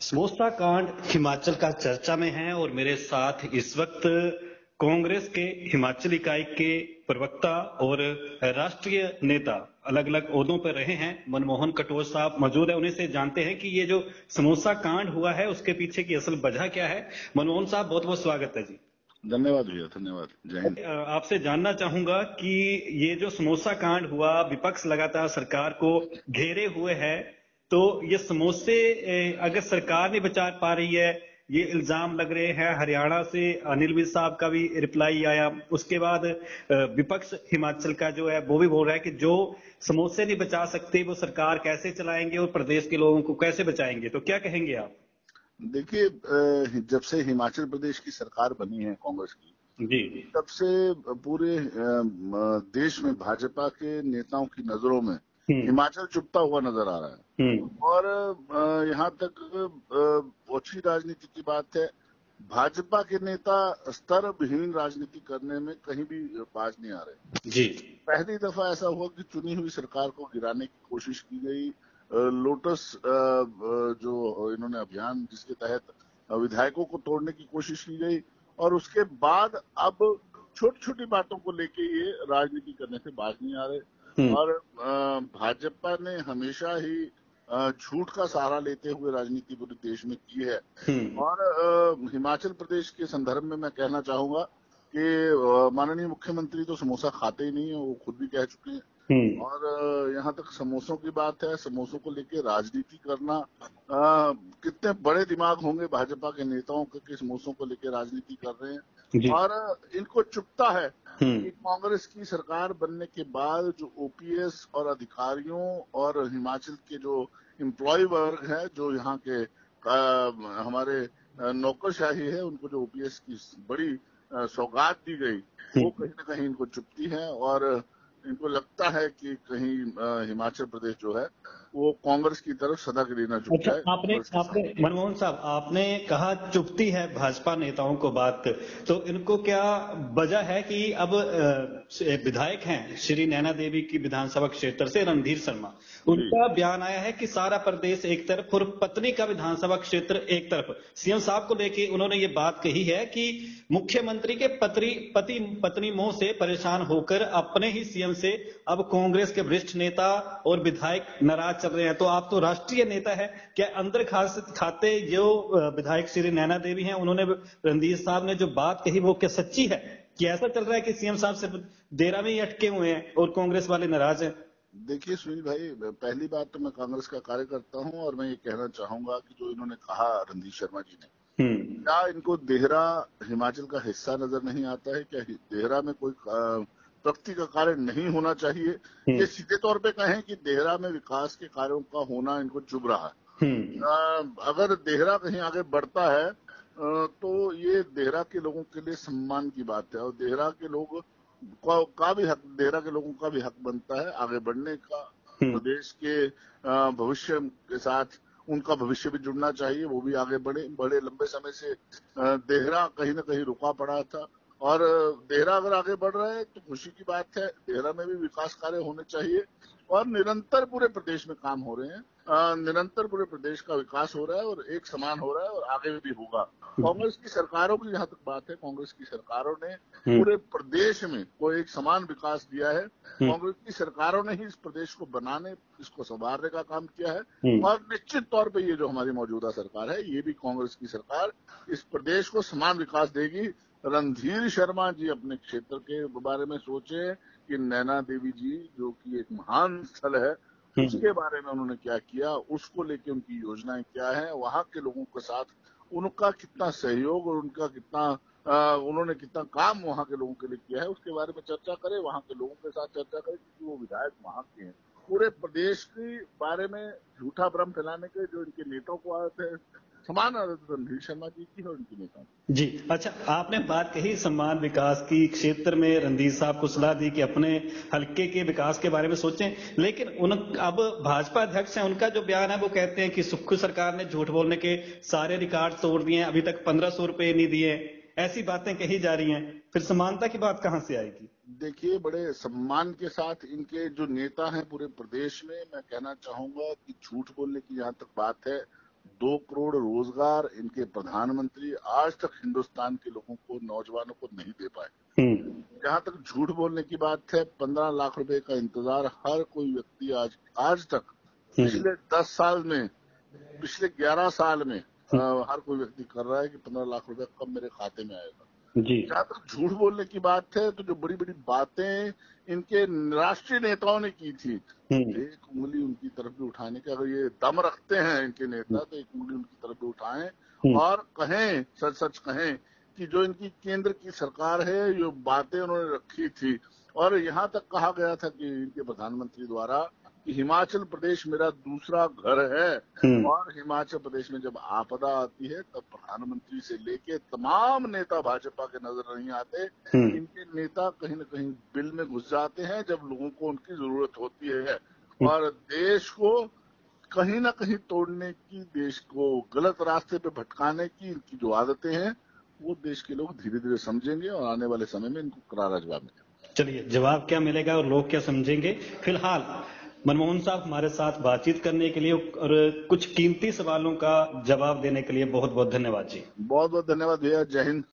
समोसा कांड हिमाचल का चर्चा में है और मेरे साथ इस वक्त कांग्रेस के हिमाचल इकाई के प्रवक्ता और राष्ट्रीय नेता अलग अलग ओहदों पर रहे हैं मनमोहन कटोच साहब मौजूद है। उन्हीं से जानते हैं कि ये जो समोसा कांड हुआ है उसके पीछे की असल वजह क्या है। मनमोहन साहब, बहुत बहुत स्वागत है जी। धन्यवाद भैया, धन्यवाद। जय हिंद। आपसे जानना चाहूंगा कि ये जो समोसा कांड हुआ, विपक्ष लगातार सरकार को घेरे हुए है, तो ये समोसे अगर सरकार नहीं बचा पा रही है, ये इल्जाम लग रहे हैं। हरियाणा से अनिल विज साहब का भी रिप्लाई आया। उसके बाद विपक्ष हिमाचल का जो है वो भी बोल रहा है कि जो समोसे नहीं बचा सकते वो सरकार कैसे चलाएंगे और प्रदेश के लोगों को कैसे बचाएंगे। तो क्या कहेंगे आप? देखिए, जब से हिमाचल प्रदेश की सरकार बनी है कांग्रेस की जी तब से पूरे देश में भाजपा के नेताओं की नजरों में हिमाचल चुपता हुआ नजर आ रहा है। और यहाँ तक अच्छी राजनीति की बात है, भाजपा के नेता स्तर विहीन राजनीति करने में कहीं भी बाज नहीं आ रहे जी। पहली दफा ऐसा हुआ कि चुनी हुई सरकार को गिराने की कोशिश की गई। लोटस जो इन्होंने अभियान जिसके तहत विधायकों को तोड़ने की कोशिश की गई, और उसके बाद अब छोटी छोटी बातों को लेके ये राजनीति करने से बाज नहीं आ रहे। और भाजपा ने हमेशा ही झूठ का सहारा लेते हुए राजनीति पूरे देश में की है। और हिमाचल प्रदेश के संदर्भ में मैं कहना चाहूंगा कि माननीय मुख्यमंत्री तो समोसा खाते ही नहीं है, वो खुद भी कह चुके हैं। और यहाँ तक समोसों की बात है, समोसों को लेके राजनीति करना, कितने बड़े दिमाग होंगे भाजपा के नेताओं के कि समोसों को लेके राजनीति कर रहे हैं। और इनको चुभता है कि कांग्रेस की सरकार बनने के बाद जो ओपीएस और अधिकारियों और हिमाचल के जो एम्प्लॉय वर्ग है, जो यहाँ के हमारे नौकरशाही है, उनको जो ओपीएस की बड़ी सौगात दी गई वो कहीं ना कहीं इनको चुभती है। और इनको लगता है कि कहीं हिमाचल प्रदेश जो है वो कांग्रेस की तरफ सदा के लिए न झुक जाए। आपने मनमोहन साहब, आपने कहा चुभती है भाजपा नेताओं को बात, तो इनको क्या वजह है कि अब विधायक हैं श्री नैना देवी की विधानसभा क्षेत्र से रणधीर शर्मा, उनका बयान आया है कि सारा प्रदेश एक तरफ और पत्नी का विधानसभा क्षेत्र एक तरफ। सीएम साहब को लेके उन्होंने ये बात कही है कि मुख्यमंत्री के पत्नी मोह से परेशान होकर अपने ही सीएम से अब कांग्रेस के वरिष्ठ नेता और विधायक नाराज चल रहे हैं। तो आप तो राष्ट्रीय नेता है, क्या अंदर खाते जो विधायक श्री नैना देवी हैं, उन्होंने रणधीर साहब ने जो बात कही वो क्या सच्ची है कि ऐसा चल रहा है कि सीएम साहब से देरा में ही अटके हुए हैं और कांग्रेस वाले नाराज हैं? देखिए सुनील भाई, पहली बात तो मैं कांग्रेस का कार्यकर्ता हूं और मैं ये कहना चाहूंगा कि जो इन्होंने कहा रणधीर शर्मा जी ने, क्या इनको देहरा हिमाचल का हिस्सा नजर नहीं आता है? क्या देहरा में कोई प्रगति का कार्य नहीं होना चाहिए? ये सीधे तौर पे कहें कि देहरा में विकास के कार्यों का होना इनको चुभ रहा है। अगर देहरा कहीं आगे बढ़ता है तो ये देहरा के लोगों के लिए सम्मान की बात है, और देहरा के लोग का भी हक, देहरा के लोगों का भी हक बनता है आगे बढ़ने का। प्रदेश के भविष्य के साथ उनका भविष्य भी जुड़ना चाहिए, वो भी आगे बढ़े। बड़े लंबे समय से देहरा कहीं ना कहीं रुका पड़ा था, और देहरा अगर आगे बढ़ रहा है तो खुशी की बात है। देहरा में भी विकास कार्य होने चाहिए, और निरंतर पूरे प्रदेश में काम हो रहे हैं। निरंतर पूरे प्रदेश का विकास हो रहा है और एक समान हो रहा है, और आगे भी होगा। कांग्रेस की सरकारों की जहां तक बात है, कांग्रेस की सरकारों ने पूरे प्रदेश में कोई एक समान विकास दिया है। कांग्रेस की सरकारों ने ही इस प्रदेश को बनाने, इसको संवारने का काम किया है। और निश्चित तौर पे ये जो हमारी मौजूदा सरकार है, ये भी कांग्रेस की सरकार इस प्रदेश को समान विकास देगी। रणधीर शर्मा जी अपने क्षेत्र के बारे में सोचे कि नैना देवी जी जो कि एक महान स्थल है, उसके बारे में उन्होंने क्या किया, उसको लेके उनकी योजनाएं क्या है, वहां के लोगों के साथ उनका कितना सहयोग और उनका कितना उन्होंने कितना काम वहां के लोगों के लिए किया है, उसके बारे में चर्चा करें। वहां के लोगों के साथ चर्चा करें, क्योंकि वो विधायक वहां के हैं। पूरे प्रदेश के बारे में झूठा भ्रम फैलाने के जो इनके नेताओं को आदत है, समान आदत रणधीर शर्मा जी की है और इनके नेताओं की। जी, अच्छा, आपने बात कही सम्मान विकास की, क्षेत्र में रणधीर साहब को सलाह दी कि अपने हल्के के विकास के बारे में सोचें, लेकिन अब भाजपा अध्यक्ष हैं, उनका जो बयान है वो कहते हैं कि सुक्खू सरकार ने झूठ बोलने के सारे रिकॉर्ड तोड़ दिए हैं, अभी तक 1500 रुपए नहीं दिए। ऐसी बातें कही जा रही हैं, फिर समानता की बात कहां से आएगी? देखिए, बड़े सम्मान के साथ इनके जो नेता हैं पूरे प्रदेश में, मैं कहना चाहूंगा कि झूठ बोलने की जहां तक बात है, 2 करोड़ रोजगार इनके प्रधानमंत्री आज तक हिंदुस्तान के लोगों को, नौजवानों को नहीं दे पाए। जहां तक झूठ बोलने की बात है, 15 लाख रुपए का इंतजार हर कोई व्यक्ति आज तक पिछले 10 साल में, पिछले 11 साल में हर कोई व्यक्ति कर रहा है कि 15 लाख रुपए कब मेरे खाते में आएगा। जहां तक झूठ बोलने की बात है, तो जो बड़ी बड़ी बातें इनके राष्ट्रीय नेताओं ने की थी, एक उंगली उनकी तरफ भी उठाने के, अगर ये दम रखते हैं इनके नेता, तो एक उंगली उनकी तरफ भी उठाएं और कहें, सच सच कहें कि जो इनकी केंद्र की सरकार है, जो बातें उन्होंने रखी थी, और यहाँ तक कहा गया था कि इनके प्रधानमंत्री द्वारा कि हिमाचल प्रदेश मेरा दूसरा घर है, और हिमाचल प्रदेश में जब आपदा आती है तब प्रधानमंत्री से लेके तमाम नेता भाजपा के नजर नहीं आते। इनके नेता कहीं न कहीं बिल में घुस जाते हैं जब लोगों को उनकी जरूरत होती है, और देश को कहीं न कहीं तोड़ने की, देश को गलत रास्ते पे भटकाने की इनकी जो आदतें हैं, वो देश के लोग धीरे धीरे समझेंगे और आने वाले समय में इनको करारा जवाब मिलेगा। चलिए, जवाब क्या मिलेगा और लोग क्या समझेंगे। फिलहाल मनमोहन साहब हमारे साथ बातचीत करने के लिए और कुछ कीमती सवालों का जवाब देने के लिए बहुत बहुत धन्यवाद जी। बहुत बहुत धन्यवाद भैया। जय हिंद।